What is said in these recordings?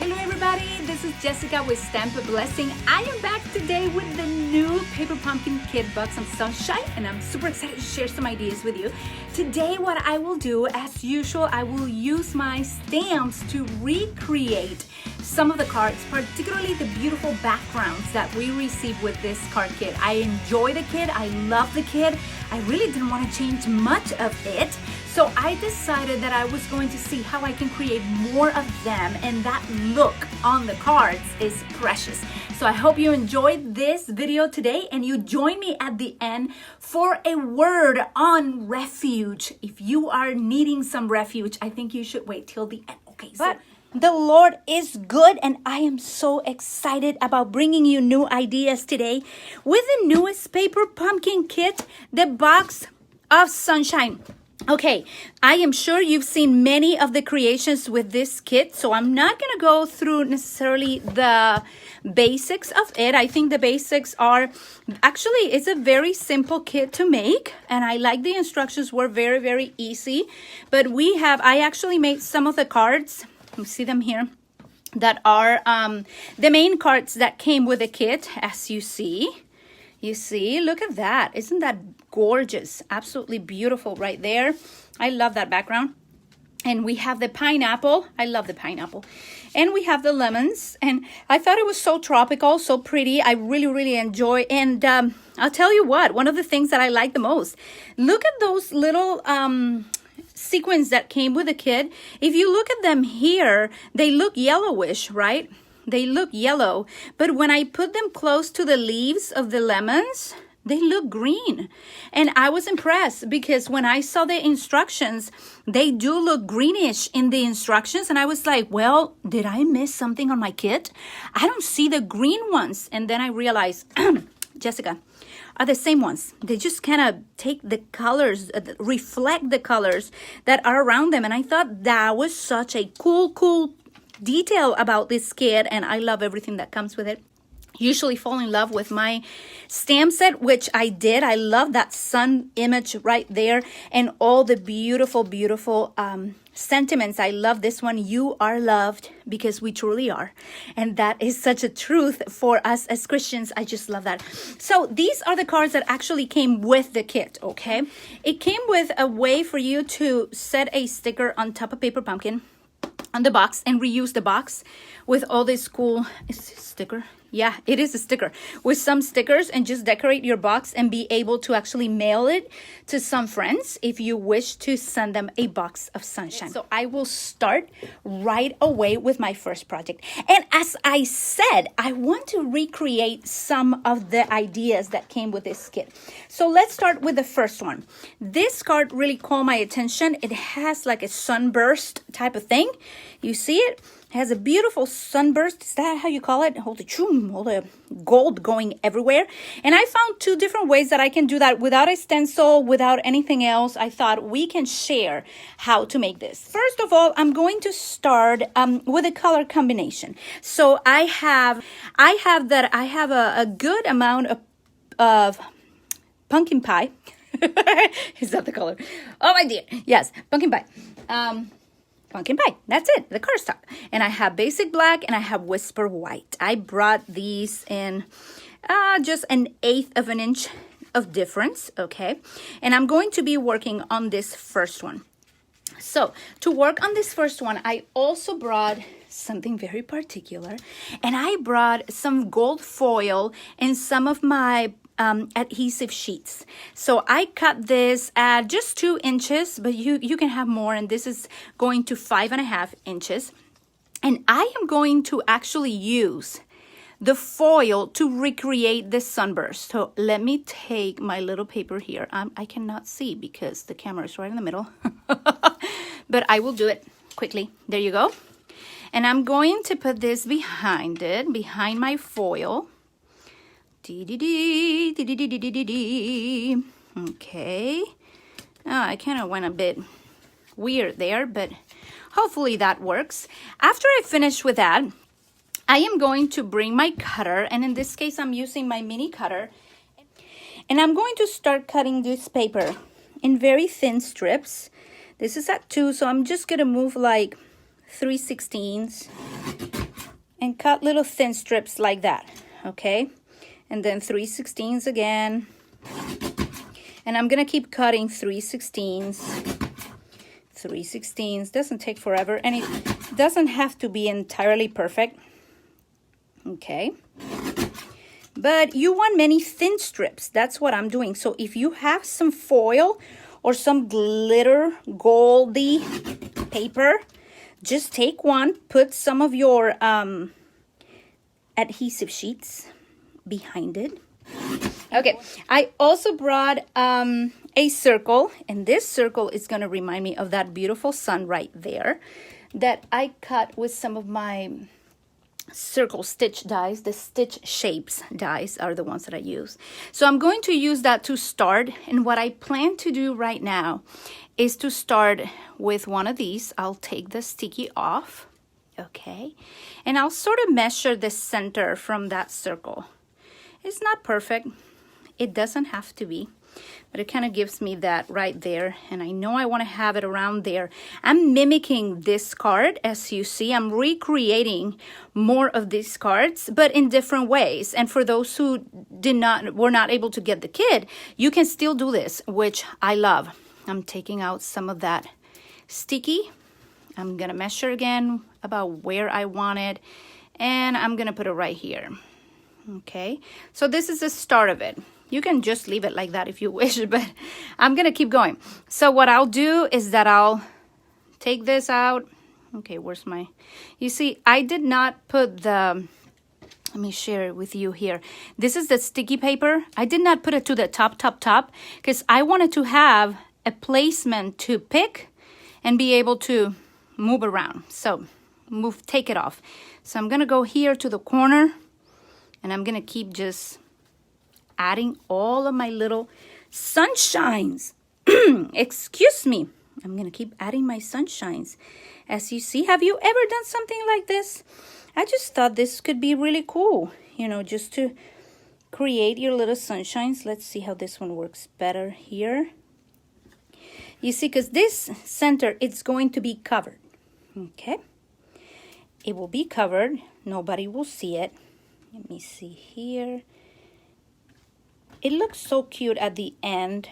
Hello everybody, this is Jessica with Stampin'Up Blessing. I am back today with the new Paper Pumpkin Kit Box of Sunshine, and I'm super excited to share some ideas with you. Today what I will do, as usual, I will use my stamps to recreate some of the cards, particularly the beautiful backgrounds that we received with this card kit. I enjoy the kit, I love the kit. I really didn't want to change much of it. So I decided that I was going to see how I can create more of them, and that look on the cards is precious. So I hope you enjoyed this video today and you join me at the end for a word on refuge. If you are needing some refuge, I think you should wait till the end. Okay, so the Lord is good, and I am so excited about bringing you new ideas today with the newest Paper Pumpkin Kit, the Box of Sunshine. Okay, I am sure you've seen many of the creations with this kit, so I'm not going to go through necessarily the basics of it. I think the basics are, actually, it's a very simple kit to make, and I like the instructions were very, very easy. But I actually made some of the cards, you see them here, that are the main cards that came with the kit, as you see. You see, look at that. Isn't that gorgeous? Absolutely beautiful right there. I love that background. And we have the pineapple. I love the pineapple. And we have the lemons. And I thought it was so tropical, so pretty. I really, really enjoy. And I'll tell you what, one of the things that I like the most, look at those little sequins that came with the kit. If you look at them here, they look yellowish, right? They look yellow, but when I put them close to the leaves of the lemons, they look green. And I was impressed because when I saw the instructions, they do look greenish in the instructions. And I was like, well, did I miss something on my kit? I don't see the green ones. And then I realized, Jessica, are the same ones. They just kind of take the colors, reflect the colors that are around them. And I thought that was such a cool detail about this kit, and I love everything that comes with it. Usually fall in love with my stamp set, which I did. I love that sun image right there and all the beautiful sentiments. I love this one. You are loved because we truly are. And that is such a truth for us as Christians. I just love that. So these are the cards that actually came with the kit, okay? It came with a way for you to set a sticker on top of Paper Pumpkin on the box and reuse the box with all this cool, is this a sticker? Yeah, it is a sticker. With some stickers, and just decorate your box and be able to actually mail it to some friends if you wish to send them a box of sunshine. So I will start right away with my first project. And as I said, I want to recreate some of the ideas that came with this kit. So let's start with the first one. This card really caught my attention. It has like a sunburst type of thing. You see it? It has a beautiful sunburst. Is that how you call it? All the gold going everywhere. And I found two different ways that I can do that without a stencil, without anything else. I thought we can share how to make this. First of all, I'm going to start with a color combination. So I have a good amount of pumpkin pie. Is that the color? Oh my dear. Yes, pumpkin pie. Pumpkin pie. That's it. The cardstock. And I have basic black and I have whisper white. I brought these in just 1/8 of an inch of difference. Okay. And I'm going to be working on this first one. So to work on this first one, I also brought something very particular. And I brought some gold foil and some of my adhesive sheets. So I cut this at just 2 inches, but you can have more, and this is going to 5.5 inches. And I am going to actually use the foil to recreate this sunburst. So let me take my little paper here. I cannot see because the camera is right in the middle, but I will do it quickly. There you go. And I'm going to put this behind my foil. Okay. I kind of went a bit weird there, but hopefully that works. After I finish with that, I am going to bring my cutter, and in this case, I'm using my mini cutter, and I'm going to start cutting this paper in very thin strips. This is at 2, so I'm just going to move like 3/16 and cut little thin strips like that, okay? And then 3/16 again. And I'm gonna keep cutting 3/16. 3/16 doesn't take forever, and it doesn't have to be entirely perfect, okay? But you want many thin strips. That's what I'm doing. So if you have some foil or some glitter goldy paper, just take one, put some of your adhesive sheets behind it. Okay, I also brought a circle, and this circle is going to remind me of that beautiful sun right there that I cut with some of my circle stitch dies. The stitch shapes dies are the ones that I use. So I'm going to use that to start, and what I plan to do right now is to start with one of these. I'll take the sticky off, okay, and I'll sort of measure the center from that circle. It's not perfect. It doesn't have to be, but it kind of gives me that right there, and I know I want to have it around there. I'm mimicking this card. As you see, I'm recreating more of these cards, but in different ways. And for those who were not able to get the kit, you can still do this, which I love. I'm taking out some of that sticky. I'm gonna measure again about where I want it, and I'm gonna put it right here. Okay, so this is the start of it. You can just leave it like that if you wish, but I'm gonna keep going. So what I'll do is that I'll take this out. Okay, where's my, you see, I did not put the, let me share it with you here. This is the sticky paper. I did not put it to the top, because I wanted to have a placement to pick and be able to move around. So take it off. So I'm gonna go here to the corner, and I'm gonna keep just adding all of my little sunshines. Excuse me. I'm gonna keep adding my sunshines. As you see, have you ever done something like this? I just thought this could be really cool, you know, just to create your little sunshines. Let's see how this one works better here. You see, because this center, it's going to be covered, okay? It will be covered. Nobody will see it. Let me see here. It looks so cute at the end.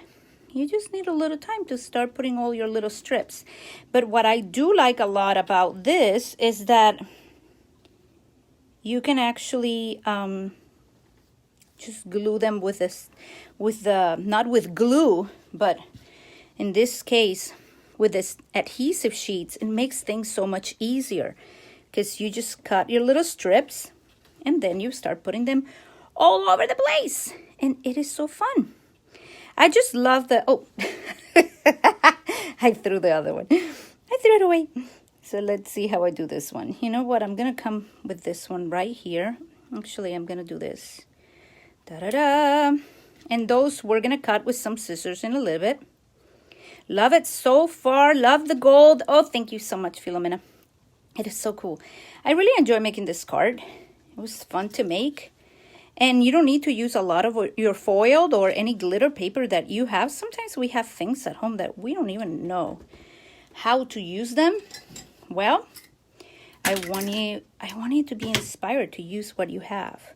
You just need a little time to start putting all your little strips. But what I do like a lot about this is that you can actually just glue them with this, not with glue, but in this case, with this adhesive sheets. It makes things so much easier because you just cut your little strips and then you start putting them all over the place. And it is so fun. I just love the, oh, I threw the other one. I threw it away. So let's see how I do this one. You know what? I'm going to come with this one right here. Actually, I'm going to do this. Da-da-da. And those we're going to cut with some scissors in a little bit. Love it so far. Love the gold. Oh, thank you so much, Philomena. It is so cool. I really enjoy making this card. It was fun to make. And you don't need to use a lot of your foiled or any glitter paper that you have. Sometimes we have things at home that we don't even know how to use them. Well, I want you to be inspired to use what you have.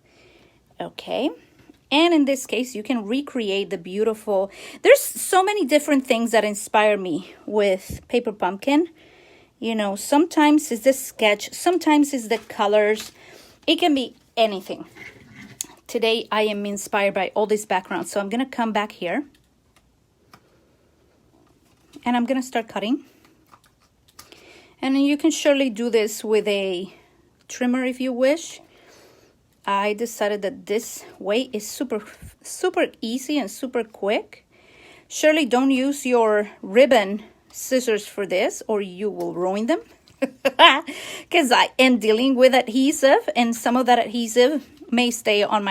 Okay? And in this case, you can recreate the beautiful... There's so many different things that inspire me with Paper Pumpkin. You know, sometimes it's the sketch, sometimes it's the colors. It can be anything. Today, I am inspired by all these backgrounds. So I'm going to come back here. And I'm going to start cutting. And you can surely do this with a trimmer if you wish. I decided that this way is super easy and super quick. Surely don't use your ribbon scissors for this or you will ruin them. Because I am dealing with adhesive and some of that adhesive may stay on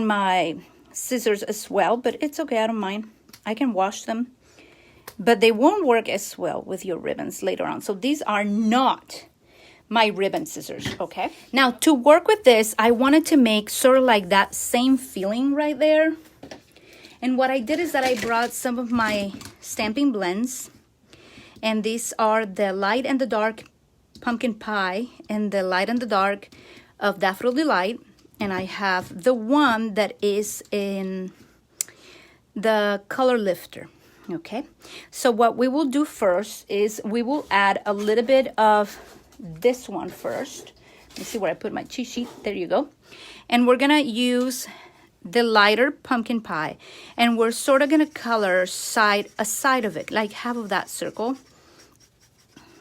my scissors as well. But it's okay, I don't mind. I can wash them. But they won't work as well with your ribbons later on. So these are not my ribbon scissors, okay? Now, to work with this, I wanted to make sort of like that same feeling right there. And what I did is that I brought some of my stamping blends. And these are the light and the dark pumpkin pie in the light and the dark of Daffodil Delight, and I have the one that is in the color lifter. Okay, so what we will do first is we will add a little bit of this one first. Let me see where I put my cheat sheet. There you go. And we're gonna use the lighter pumpkin pie, and we're sort of gonna color a side of it, like half of that circle.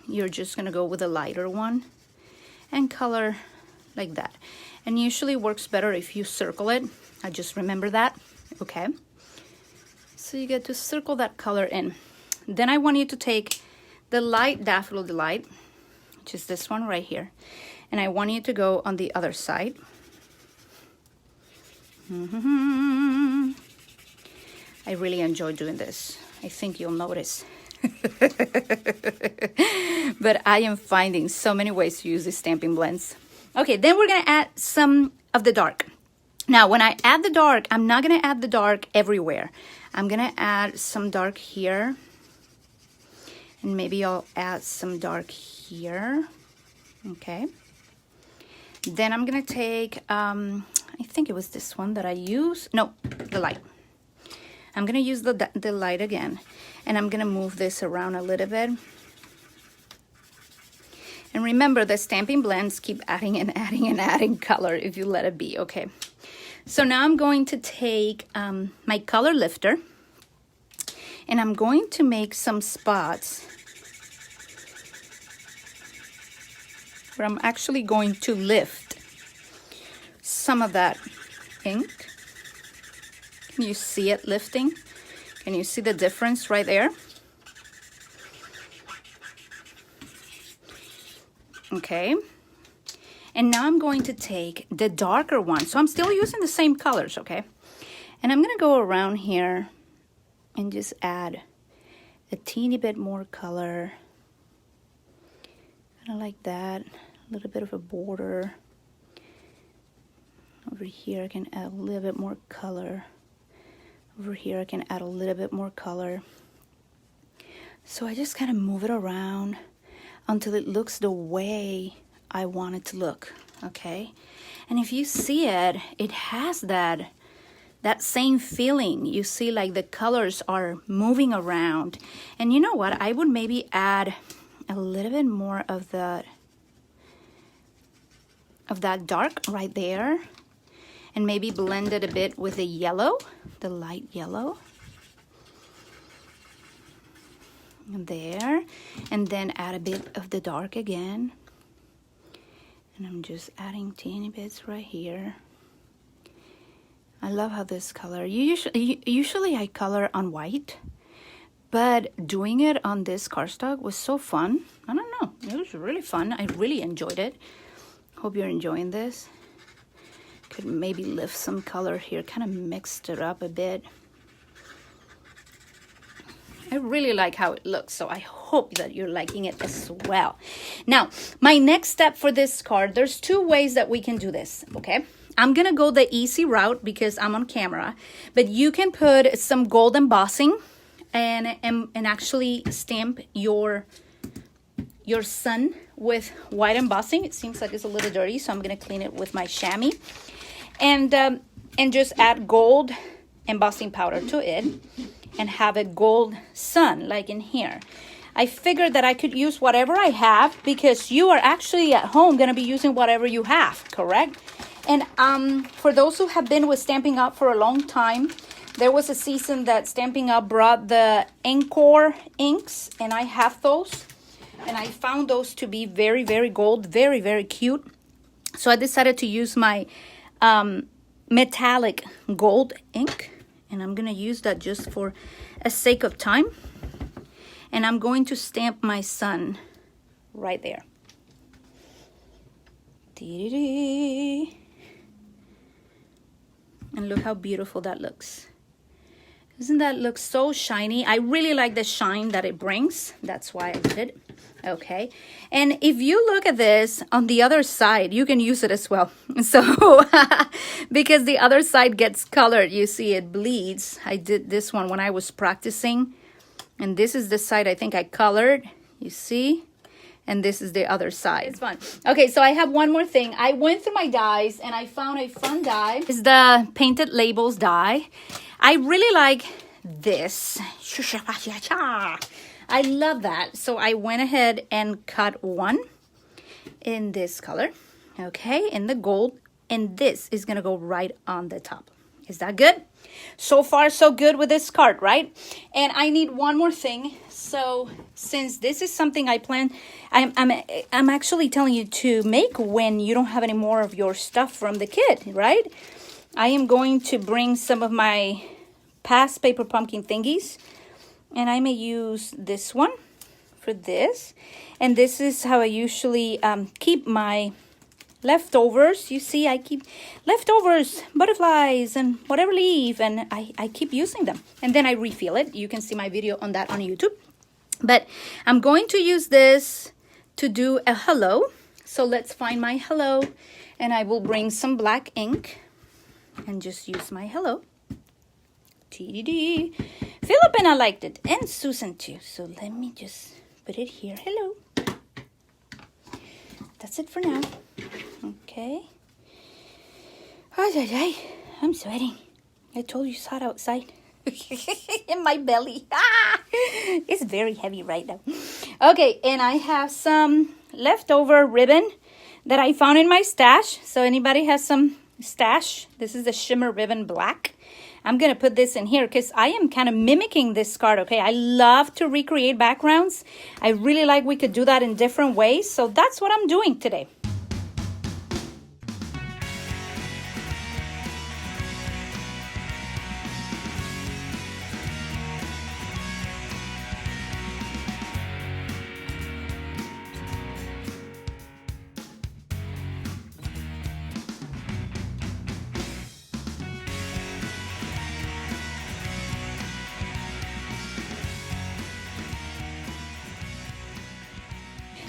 You're just gonna go with a lighter one and color like that. And usually works better if you circle it. I just remember that. Okay, so you get to circle that color in. Then I want you to take the light Daffodil Delight, which is this one right here, and I want you to go on the other side. I really enjoy doing this. I think you'll notice. But I am finding so many ways to use these stamping blends. Okay, then we're gonna add some of the dark. Now, when I add the dark, I'm not gonna add the dark everywhere. I'm gonna add some dark here. And maybe I'll add some dark here. Okay. Then I'm gonna take, I think it was this one that I used. No, the light. I'm gonna use the light again. And I'm gonna move this around a little bit. And remember, the stamping blends keep adding and adding and adding color if you let it be, okay? So now I'm going to take my color lifter, and I'm going to make some spots where I'm actually going to lift some of that ink. Can you see it lifting? Can you see the difference right there? Okay. And now I'm going to take the darker one. So I'm still using the same colors, okay? And I'm going to go around here and just add a teeny bit more color. Kind of like that. A little bit of a border. Over here I can add a little bit more color. Over here I can add a little bit more color. So I just kind of move it around until it looks the way I want it to look, okay? And if you see it, it has that same feeling. You see like the colors are moving around. And you know what? I would maybe add a little bit more of that dark right there. And maybe blend it a bit with the yellow, the light yellow. There. And then add a bit of the dark again. And I'm just adding teeny bits right here. I love how this color, usually I color on white, but doing it on this cardstock was so fun. I don't know, it was really fun. I really enjoyed it. Hope you're enjoying this. Could maybe lift some color here, kind of mixed it up a bit. I really like how it looks, so I hope that you're liking it as well. Now, my next step for this card, there's two ways that we can do this, okay? I'm gonna go the easy route because I'm on camera, but you can put some gold embossing and actually stamp your sun with white embossing. It seems like it's a little dirty, so I'm gonna clean it with my chamois. And just add gold embossing powder to it and have a gold sun like in here. I figured that I could use whatever I have because you are actually at home going to be using whatever you have, correct? And for those who have been with Stampin' Up for a long time, there was a season that Stampin' Up brought the Encore inks, and I have those. And I found those to be very, very gold, very, very cute. So I decided to use my metallic gold ink, and I'm gonna use that just for a sake of time. And I'm going to stamp my sun right there. And look how beautiful that looks. Doesn't that look so shiny? I really like the shine that it brings. That's why I did it. Okay. And if you look at this on the other side, you can use it as well. So, because the other side gets colored, you see it bleeds. I did this one when I was practicing. And this is the side I think I colored. You see? and this is the other side. It's fun. Okay, so I have one more thing. I went through my dies and I found a fun die. It's the Painted Labels die. I really like this. I love that. So I went ahead and cut one in this color, okay, in the gold, and this is gonna go right on the top. Is that good? So far, so good with this card, right? And I need one more thing. So since this is something I plan, I'm actually telling you to make when you don't have any more of your stuff from the kit, right? I am going to bring some of my past paper pumpkin thingies, and I may use this one for this. And this is how I usually keep my leftovers. You see, I keep leftovers, butterflies and whatever leaf, and I keep using them, and then I refill it. You can see my video on that on YouTube, but I'm going to use this to do a hello. So let's find my hello, and I will bring some black ink and just use my hello. TDD. Philip and I liked it, and Susan too, so let me just put it here. Hello. That's it for now. Okay. I'm sweating. I told you it's hot outside. In my belly. It's very heavy right now. Okay, and I have some leftover ribbon that I found in my stash. So anybody has some stash? This is the shimmer ribbon black. I'm going to put this in here because I am kind of mimicking this card, okay? I love to recreate backgrounds. I really like we could do that in different ways. So that's what I'm doing today.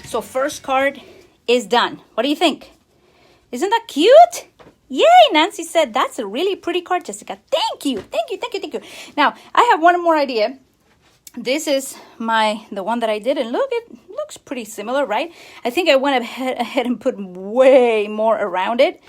So first card is done. What do you think? Isn't that cute? Yay, Nancy said that's a really pretty card, Jessica. Thank you. Thank you, thank you, thank you. Now, I have one more idea. This is the one that I did, and look, it looks pretty similar, right? I think I went ahead and put way more around it.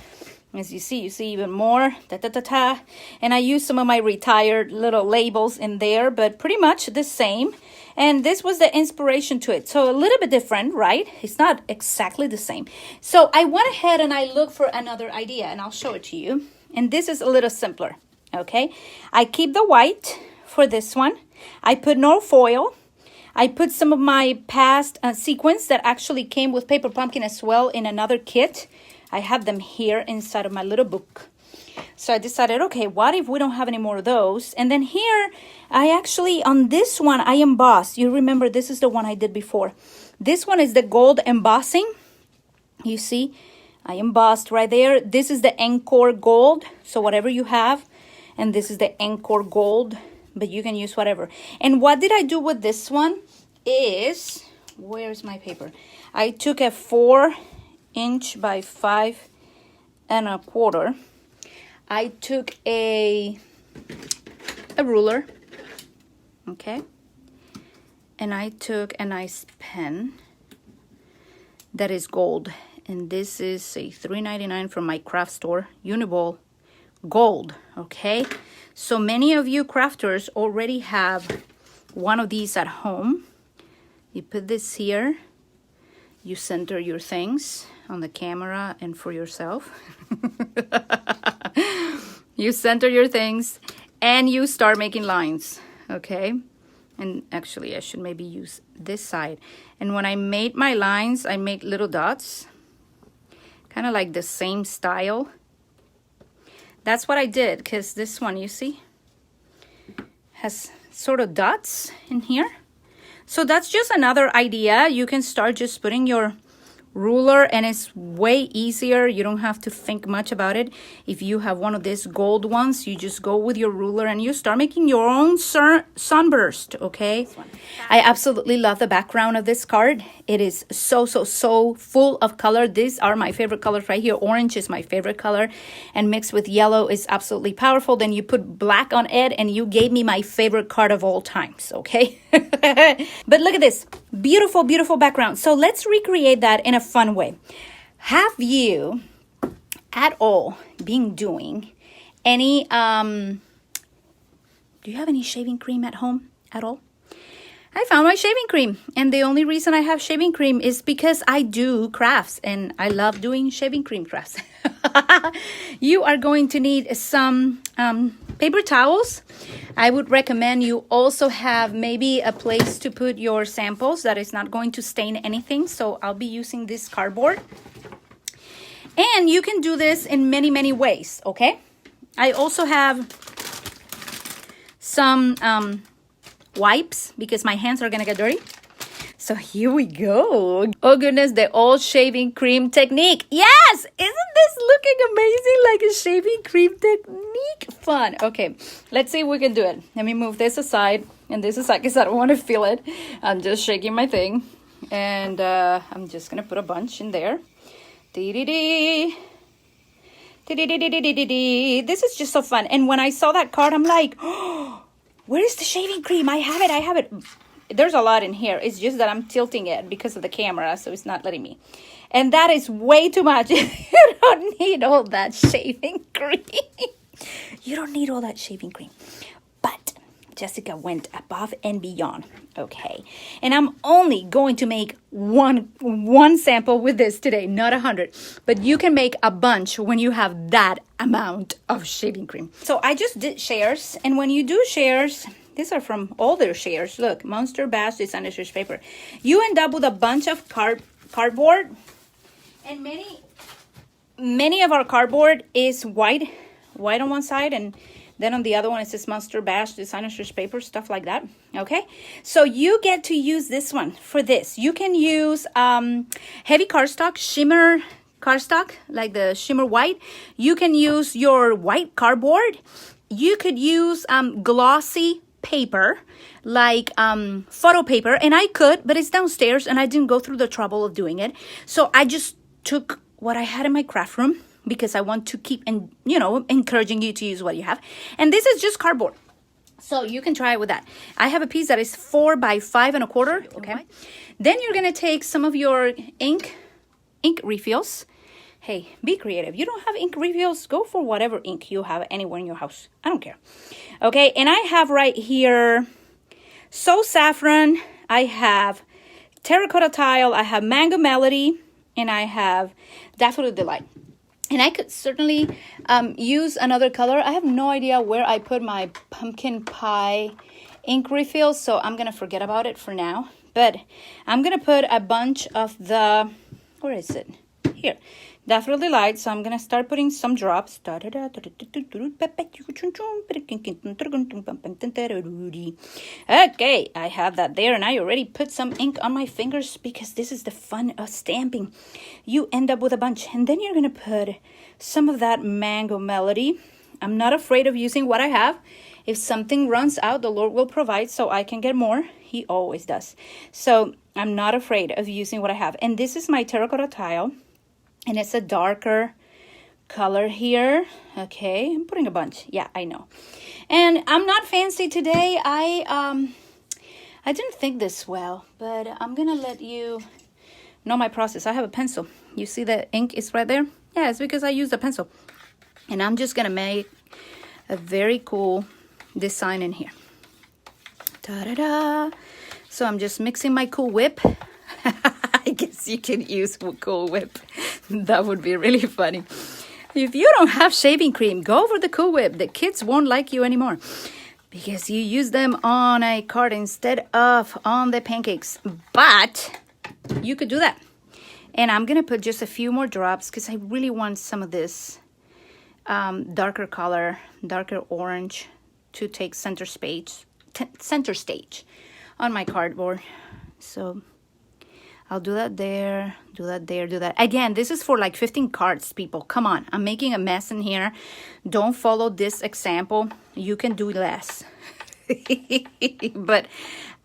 As you see even more. And I used some of my retired little labels in there, but pretty much the same. And this was the inspiration to it. So a little bit different, right? It's not exactly the same. So I went ahead and I looked for another idea, and I'll show it to you. And this is a little simpler, okay? I keep the white for this one. I put no foil. I put some of my past sequins that actually came with Paper Pumpkin as well in another kit. I have them here inside of my little book. So I decided, okay, what if we don't have any more of those? And then here, I actually, on this one, I embossed. You remember, this is the one I did before. This one is the gold embossing. You see, I embossed right there. This is the Encore Gold. So whatever you have. And this is the Encore Gold. But you can use whatever. And what did I do with this one is, where's my paper? I took a 4" by 5 1/4. I took a ruler, okay, and I took a nice pen that is gold, and this is a $3.99 from my craft store, Uniball Gold, okay? So many of you crafters already have one of these at home. You put this here, you center your things on the camera and for yourself. You center your things and you start making lines, okay? And actually I should maybe use this side. And when I made my lines, I make little dots, kind of like the same style. That's what I did, because this one, you see, has sort of dots in here. So that's just another idea. You can start just putting your ruler, and it's way easier. You don't have to think much about it. If you have one of these gold ones, you just go with your ruler and you start making your own sunburst, okay? I absolutely love the background of this card. It is so full of color. These are my favorite colors right here. Orange is my favorite color, and mixed with yellow is absolutely powerful. Then you put black on it and you gave me my favorite card of all times, okay? But look at this. Beautiful background. So let's recreate that in a fun way. Have you at all been doing any, do you have any shaving cream at home at all? I found my shaving cream, and the only reason I have shaving cream is because I do crafts and I love doing shaving cream crafts. You are going to need some paper towels. I would recommend you also have maybe a place to put your samples that is not going to stain anything. So I'll be using this cardboard. And you can do this in many ways, okay? I also have some wipes because my hands are gonna get dirty. So here we go. Oh goodness, the old shaving cream technique. Yes, isn't this looking amazing, like a shaving cream technique? Fun. Okay, let's see if we can do it. Let me move this aside and this aside because I don't want to feel it. I'm just shaking my thing, and I'm just gonna put a bunch in there. Dee-dee-dee. This is just so fun. And when I saw that card, I'm like, oh, where is the shaving cream? I have it. There's a lot in here. It's just that I'm tilting it because of the camera, so it's not letting me. And that is way too much. You don't need all that shaving cream. You don't need all that shaving cream. But Jessica went above and beyond. Okay. And I'm only going to make one sample with this today, not 100. But you can make a bunch when you have that amount of shaving cream. So I just did shares. And when you do shares, these are from older shares. Look, Monster Bash Designer's paper. You end up with a bunch of cardboard. And many of our cardboard is white on one side, and then on the other one it says Monster Bash Designer's paper, stuff like that. Okay, so you get to use this one for this. You can use heavy cardstock, shimmer cardstock, like the shimmer white. You can use your white cardboard. You could use glossy paper, like photo paper, and I could, but it's downstairs and I didn't go through the trouble of doing it. So I just took what I had in my craft room because I want to keep encouraging you to use what you have. And this is just cardboard, so you can try it with that. I have a piece that is 4 by 5 1/4. Okay, then you're gonna take some of your ink refills. Hey, be creative. You don't have ink refills, go for whatever ink you have anywhere in your house. I don't care. Okay, and I have right here So Saffron, I have Terracotta Tile, I have Mango Melody, and I have Daffodil Delight. And I could certainly use another color. I have no idea where I put my pumpkin pie ink refill, so I'm going to forget about it for now. But I'm going to put a bunch of the, where is it? Here. Daffodil Delight, so I'm going to start putting some drops. Okay, I have that there, and I already put some ink on my fingers because this is the fun of stamping. You end up with a bunch, and then you're going to put some of that Mango Melody. I'm not afraid of using what I have. If something runs out, the Lord will provide so I can get more. He always does. So I'm not afraid of using what I have. And this is my Terracotta Tile. And it's a darker color here. Okay, I'm putting a bunch. Yeah, I know. And I'm not fancy today. I didn't think this well, but I'm gonna let you know my process. I have a pencil. You see the ink is right there? Yeah, it's because I used a pencil. And I'm just gonna make a very cool design in here. Ta-da-da! So I'm just mixing my Cool Whip. I guess you can use Cool Whip. That would be really funny. If you don't have shaving cream, go for the Cool Whip. The kids won't like you anymore because you use them on a card instead of on the pancakes. But you could do that. And I'm going to put just a few more drops because I really want some of this darker color, darker orange to take center stage on my cardboard. So I'll do that there, do that there, do that. Again, this is for like 15 cards, people. Come on, I'm making a mess in here. Don't follow this example. You can do less. But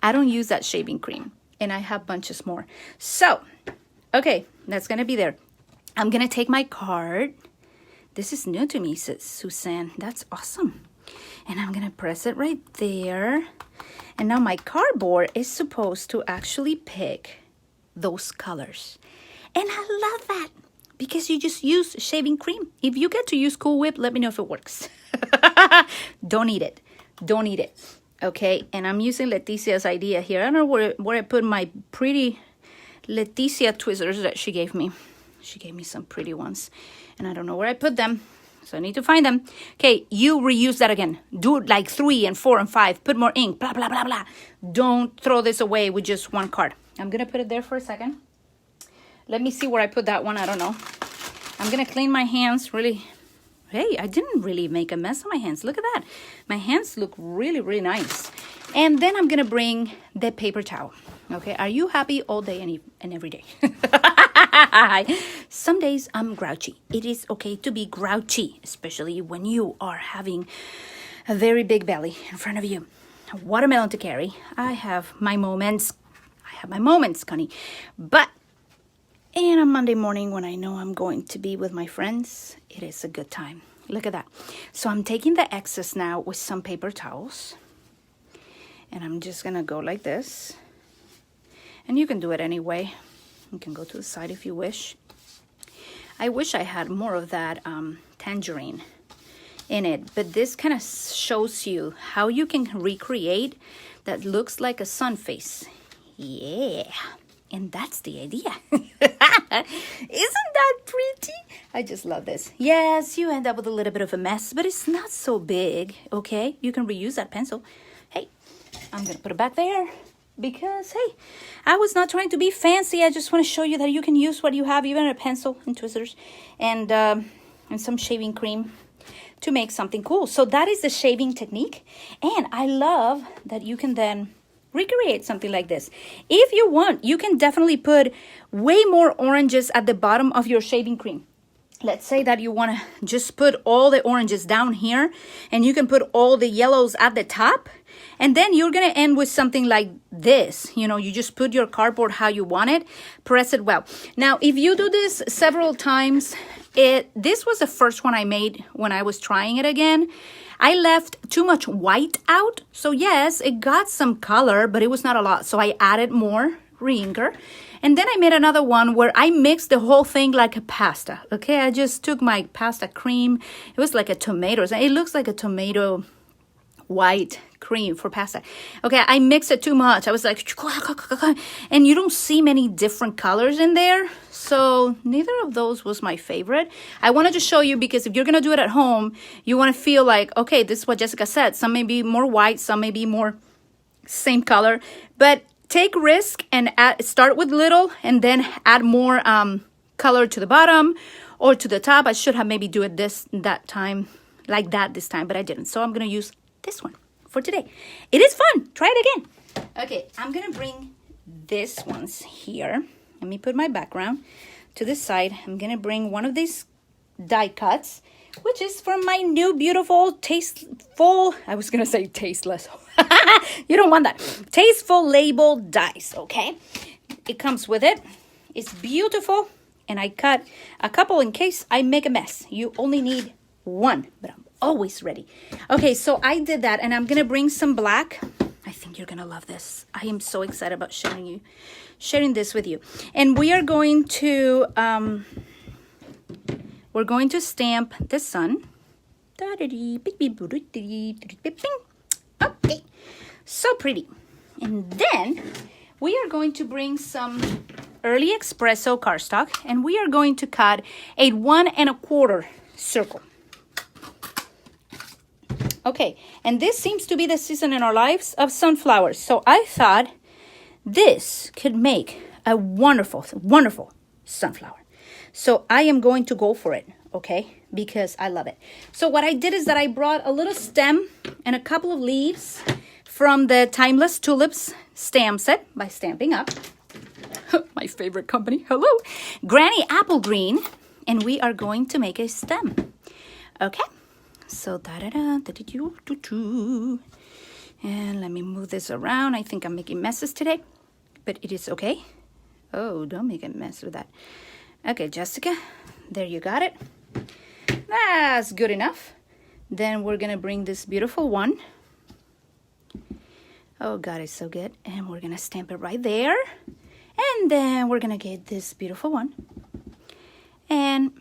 I don't use that shaving cream. And I have bunches more. So, okay, that's going to be there. I'm going to take my card. This is new to me, says Suzanne. That's awesome. And I'm going to press it right there. And now my cardboard is supposed to actually pick those colors. And I love that because you just use shaving cream. If you get to use Cool Whip, let me know if it works. Don't eat it. Don't eat it. Okay, and I'm using Leticia's idea here. I don't know where I put my pretty Leticia tweezers that she gave me. She gave me some pretty ones. And I don't know where I put them. So I need to find them. Okay, you reuse that again. Do like 3 and 4 and 5. Put more ink. Blah, blah, blah, blah. Don't throw this away with just one card. I'm going to put it there for a second. Let me see where I put that one. I don't know. I'm going to clean my hands really. Hey, I didn't really make a mess of my hands. Look at that. My hands look really, really nice. And then I'm going to bring the paper towel. Okay, are you happy all day and every day? Some days I'm grouchy. It is okay to be grouchy, especially when you are having a very big belly in front of you. A watermelon to carry. I have my moments, Connie. But and on Monday morning when I know I'm going to be with my friends, it is a good time. Look at that. So I'm taking the excess now with some paper towels. And I'm just going to go like this. And you can do it anyway. You can go to the side if you wish. I wish I had more of that tangerine in it. But this kind of shows you how you can recreate that looks like a sun face. Yeah. And that's the idea. Isn't that pretty? I just love this. Yes, you end up with a little bit of a mess, but it's not so big, okay? You can reuse that pencil. Hey, I'm going to put it back there because, hey, I was not trying to be fancy. I just want to show you that you can use what you have, even a pencil and tweezers and some shaving cream to make something cool. So that is the shaving technique. And I love that you can then recreate something like this. If you want, you can definitely put way more oranges at the bottom of your shaving cream. Let's say that you want to just put all the oranges down here and you can put all the yellows at the top. And then you're going to end with something like this. You know, you just put your cardboard how you want it, press it well. Now, if you do this several times, this was the first one I made when I was trying it again. I left too much white out. So yes, it got some color, but it was not a lot. So I added more re-inker. And then I made another one where I mixed the whole thing like a pasta. Okay, I just took my pasta cream. It was like a tomato. It looks like a tomato white cream for pasta. Okay, I mixed it too much. I was like, and you don't see many different colors in there. So neither of those was my favorite. I wanted to show you because if you're going to do it at home, you want to feel like, okay, this is what Jessica said. Some may be more white, some may be more same color. But take risk and start with little and then add more color to the bottom or to the top. I should have maybe do it this time, but I didn't. So I'm going to use this one for today. It is fun. Try it again. Okay, I'm going to bring this ones here. Let me put my background to the side. I'm going to bring one of these die cuts, which is from my new beautiful tasteful, I was going to say tasteless. You don't want that. Tasteful label dies, okay? It comes with it. It's beautiful. And I cut a couple in case I make a mess. You only need one, but I'm always ready. Okay, so I did that and I'm going to bring some black. I think you're going to love this. I am so excited about sharing this with you. And we are going to stamp the sun. Okay, so pretty. And then we are going to bring some early espresso cardstock and we are going to cut a 1 1/4 circle. Okay, and this seems to be the season in our lives of sunflowers. So I thought this could make a wonderful, wonderful sunflower. So I am going to go for it, okay? Because I love it. So what I did is that I brought a little stem and a couple of leaves from the Timeless Tulips stamp set by Stampin'Up. My favorite company. Hello. Granny Apple Green. And we are going to make a stem. Okay. So da-da-da-da-da-do-do-do. And let me move this around. I think I'm making messes today, but it is okay. Oh, don't make a mess with that. Okay, Jessica, there you got it. That's good enough. Then we're gonna bring this beautiful one. Oh God, it's so good. And we're gonna stamp it right there. And then we're gonna get this beautiful one. And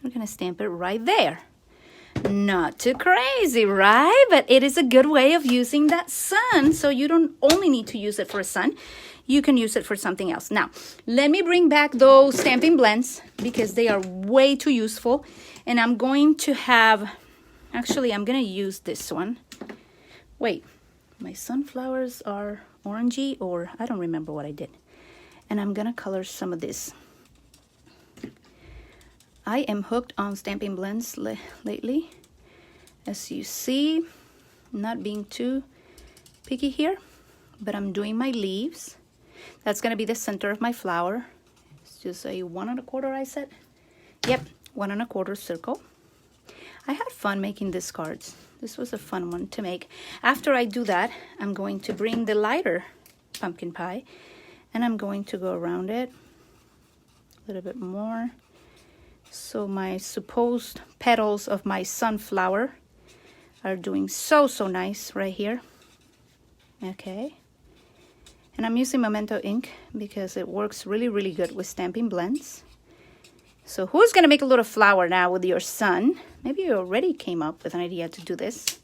we're gonna stamp it right there. Not too crazy, right? But it is a good way of using that sun. So you don't only need to use it for a sun. You can use it for something else. Now, let me bring back those stamping blends because they are way too useful. And I'm going to have, actually, I'm going to use this one. Wait, my sunflowers are orangey, or I don't remember what I did. And I'm going to color some of this. I am hooked on stamping blends lately. As you see, not being too picky here, but I'm doing my leaves. That's going to be the center of my flower. It's just a 1 1/4, I said. Yep, 1 1/4 circle. I had fun making these cards. This was a fun one to make. After I do that, I'm going to bring the lighter pumpkin pie, and I'm going to go around it a little bit more. So my supposed petals of my sunflower are doing so nice right here. Okay. And I'm using Memento ink because it works really good with stamping blends. So who's going to make a little flower now with your sun? Maybe you already came up with an idea to do this.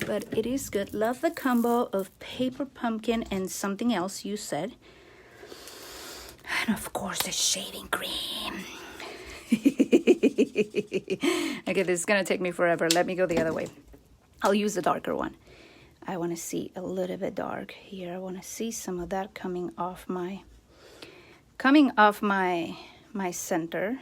But it is good. Love the combo of paper pumpkin and something else you said. And of course the shaving cream. Okay, this is gonna take me forever. Let me go the other way. I'll use the darker one. I want to see a little bit dark here. I want to see some of that coming off my center.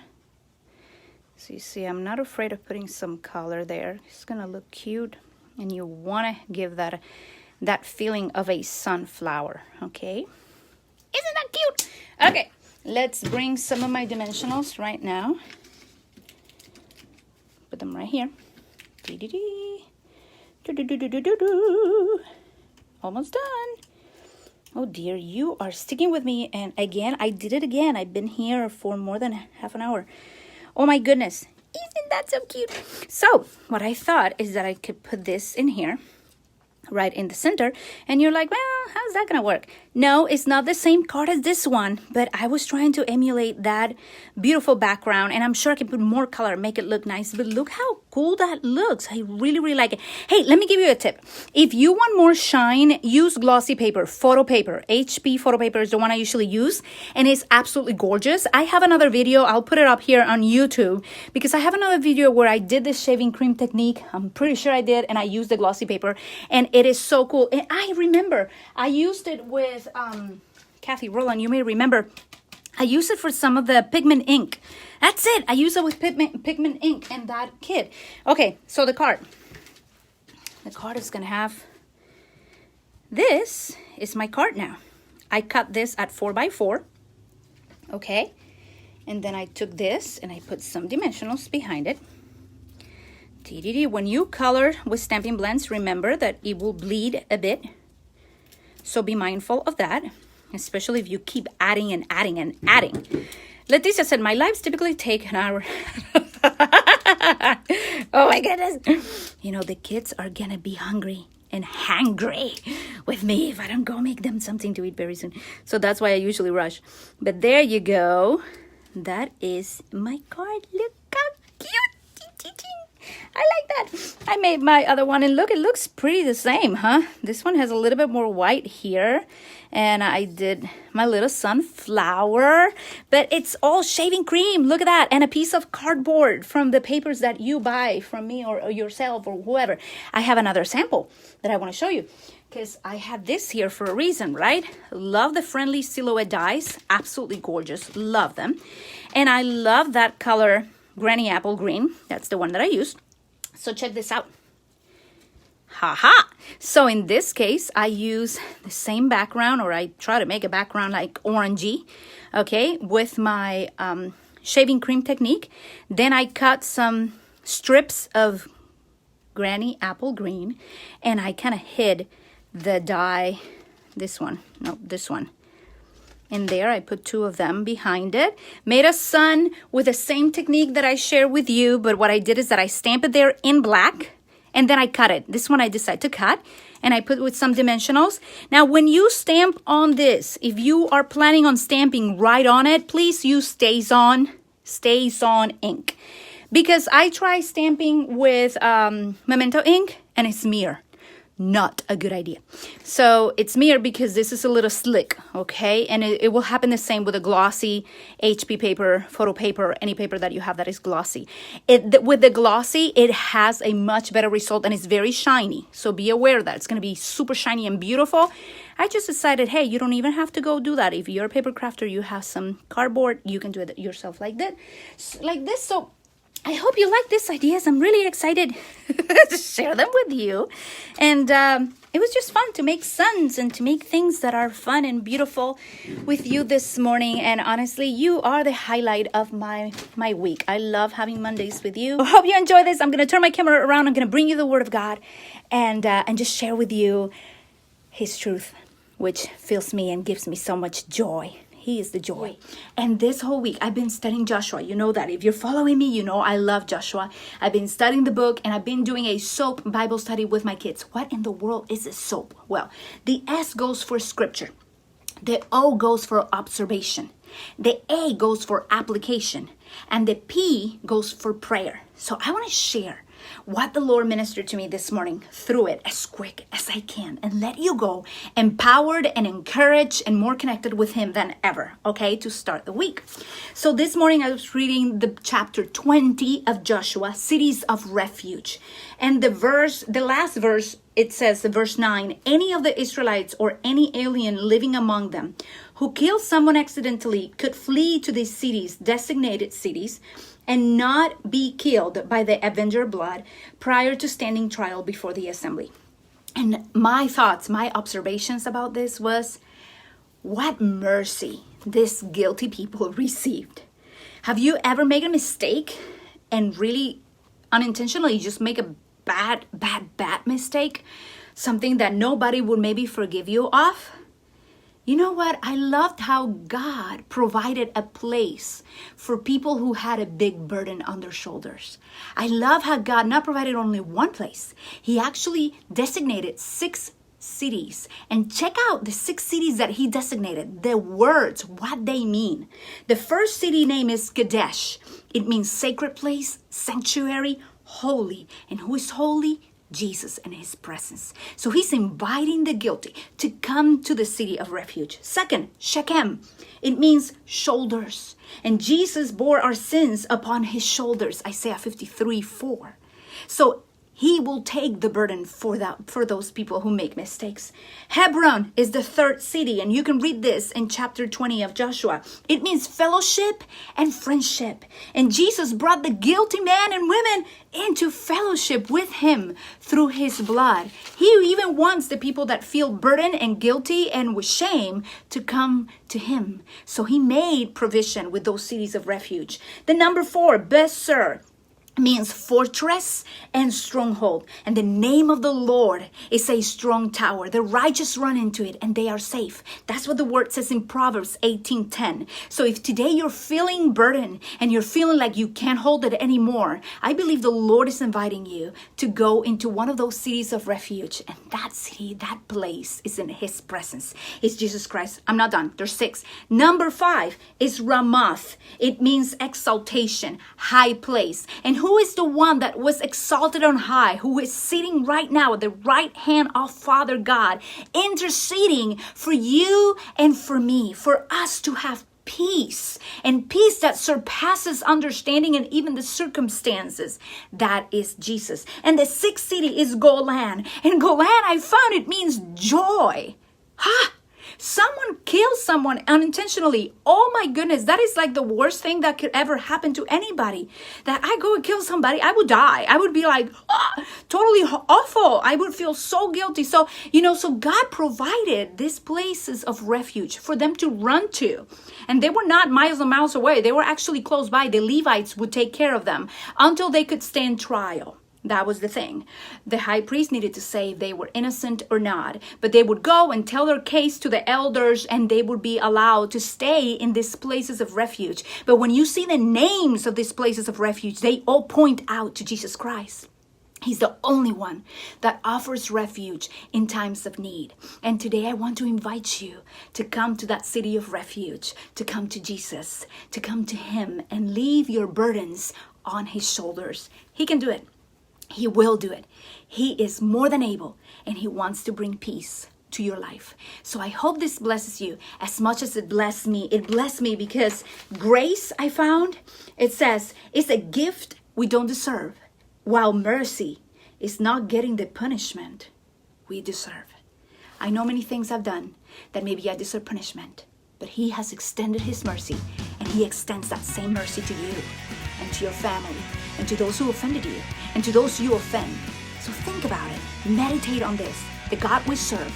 So you see, I'm not afraid of putting some color there. It's gonna look cute, and you want to give that feeling of a sunflower. Okay, isn't that cute? Okay. Let's bring some of my dimensionals right now. Put them right here. Almost done. Oh dear, you are sticking with me. And again, I did it again. I've been here for more than half an hour. Oh my goodness. Isn't that so cute? So what I thought is that I could put this in here, right in the center, and you're like, well, how's that gonna work? No, it's not the same card as this one, but I was trying to emulate that beautiful background, and I'm sure I can put more color, make it look nice, but look how cool that looks. I really like it. Hey, let me give you a tip. If you want more shine, use glossy paper, photo paper. HP photo paper is the one I usually use, and it's absolutely gorgeous. I have another video, I'll put it up here on YouTube, because I have another video where I did this shaving cream technique. I'm pretty sure I did, and I used the glossy paper, and it is so cool. And I remember I used it with Kathy Rowland. You may remember I used it for some of the pigment ink. That's it. I use it with pigment ink and that kit. Okay, so the card is gonna have, this is my card now. I cut this at 4x4. Okay, and then I took this and I put some dimensionals behind it. When you color with stamping blends, remember that it will bleed a bit. So be mindful of that, especially if you keep adding and adding and adding. Leticia said, my lives typically take an hour. Oh my goodness. You know, the kids are gonna be hungry and hangry with me if I don't go make them something to eat very soon. So that's why I usually rush. But there you go. That is my card. Look how cute. I like that. I made my other one, and look, it looks pretty the same, huh? This one has a little bit more white here, and I did my little sunflower, but it's all shaving cream. Look at that, and a piece of cardboard from the papers that you buy from me or yourself or whoever. I have another sample that I want to show you, because I have this here for a reason, right? Love the friendly silhouette dies. Absolutely gorgeous. Love them. And I love that color, Granny Apple Green. That's the one that I used. So check this out. Haha. So in this case, I use the same background, or I try to make a background like orangey, okay, with my shaving cream technique. Then I cut some strips of Granny Apple Green, and I kind of hid the dye, this one, in there. I put 2 of them behind it. Made a sun with the same technique that I shared with you, but what I did is that I stamped it there in black, and then I cut it. This one I decided to cut, and I put with some dimensionals. Now, when you stamp on this, if you are planning on stamping right on it, please use Stays On ink. Because I try stamping with Memento ink, and it's smear. Not a good idea. So it's smear because this is a little slick, okay? And it will happen the same with a glossy HP paper, photo paper, any paper that you have that is glossy. With the glossy, it has a much better result, and it's very shiny. So be aware of that. It's going to be super shiny and beautiful. I just decided, hey, you don't even have to go do that. If you're a paper crafter, you have some cardboard, you can do it yourself like that, like this. So I hope you like these ideas. I'm really excited to share them with you. And it was just fun to make suns and to make things that are fun and beautiful with you this morning. And honestly, you are the highlight of my week. I love having Mondays with you. I hope you enjoy this. I'm going to turn my camera around. I'm going to bring you the Word of God and just share with you His truth, which fills me and gives me so much joy. He is the joy. And this whole week, I've been studying Joshua. You know that. If you're following me, you know I love Joshua. I've been studying the book, and I've been doing a SOAP Bible study with my kids. What in the world is a SOAP? Well, the S goes for scripture. The O goes for observation. The A goes for application. And the P goes for prayer. So I want to share what the Lord ministered to me this morning through it as quick as I can, and let you go empowered and encouraged and more connected with Him than ever, okay, to start the week. So this morning I was reading the chapter 20 of Joshua, Cities of Refuge. And the last verse, it says, verse 9, any of the Israelites or any alien living among them who killed someone accidentally could flee to these cities, designated cities, and not be killed by the avenger blood prior to standing trial before the assembly. And my thoughts, my observations about this was, what mercy these guilty people received. Have you ever made a mistake and really unintentionally just make a bad mistake? Something that nobody would maybe forgive you of? You know what? I loved how God provided a place for people who had a big burden on their shoulders. I love how God not provided only one place. He actually designated 6 cities. And check out the 6 cities that He designated. The words, what they mean. The first city name is Kadesh. It means sacred place, sanctuary, holy. And who is holy? Jesus and His presence. So He's inviting the guilty to come to the city of refuge. Second, Shechem. It means shoulders. And Jesus bore our sins upon His shoulders. Isaiah 53:4. So He will take the burden for those people who make mistakes. Hebron is the 3rd city, and you can read this in chapter 20 of Joshua. It means fellowship and friendship. And Jesus brought the guilty men and women into fellowship with Him through His blood. He even wants the people that feel burdened and guilty and with shame to come to Him. So He made provision with those cities of refuge. The number 4, Besser, means fortress and stronghold. And the name of the Lord is a strong tower. The righteous run into it and they are safe. That's what the word says in Proverbs 18:10. So if today you're feeling burdened and you're feeling like you can't hold it anymore, I believe the Lord is inviting you to go into one of those cities of refuge. And that city, that place is in His presence. It's Jesus Christ. I'm not done. There's 6. Number 5 is Ramoth. It means exaltation, high place. And who is the one that was exalted on high, who is sitting right now at the right hand of Father God, interceding for you and for me, for us to have peace, and peace that surpasses understanding and even the circumstances. That is Jesus. And the 6th city is Golan. And Golan, I found it means joy. Someone kills someone unintentionally. Oh my goodness, that is like the worst thing that could ever happen to anybody. That I go and kill somebody, I would die. I would be like, totally awful. I would feel so guilty. So, so God provided these places of refuge for them to run to. And they were not miles and miles away. They were actually close by. The Levites would take care of them until they could stand trial. That was the thing. The high priest needed to say if they were innocent or not. But they would go and tell their case to the elders, and they would be allowed to stay in these places of refuge. But when you see the names of these places of refuge, they all point out to Jesus Christ. He's the only one that offers refuge in times of need. And today I want to invite you to come to that city of refuge, to come to Jesus, to come to him and leave your burdens on his shoulders. He can do it. He will do it. He is more than able, and he wants to bring peace to your life. So I hope this blesses you as much as it blessed me. It blessed me because grace, I found, it says, is a gift we don't deserve, while mercy is not getting the punishment we deserve. I know many things I've done that maybe I deserve punishment, but he has extended his mercy, and he extends that same mercy to you and to your family and to those who offended you and to those you offend. So think about it. Meditate on this. The God we serve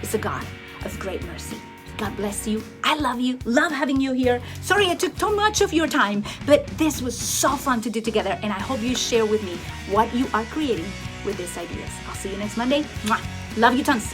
is a God of great mercy. God bless you. I love you. Love having you here. Sorry I took too much of your time, but this was so fun to do together, and I hope you share with me what you are creating with these ideas. I'll see you next Monday. Mwah. Love you tons.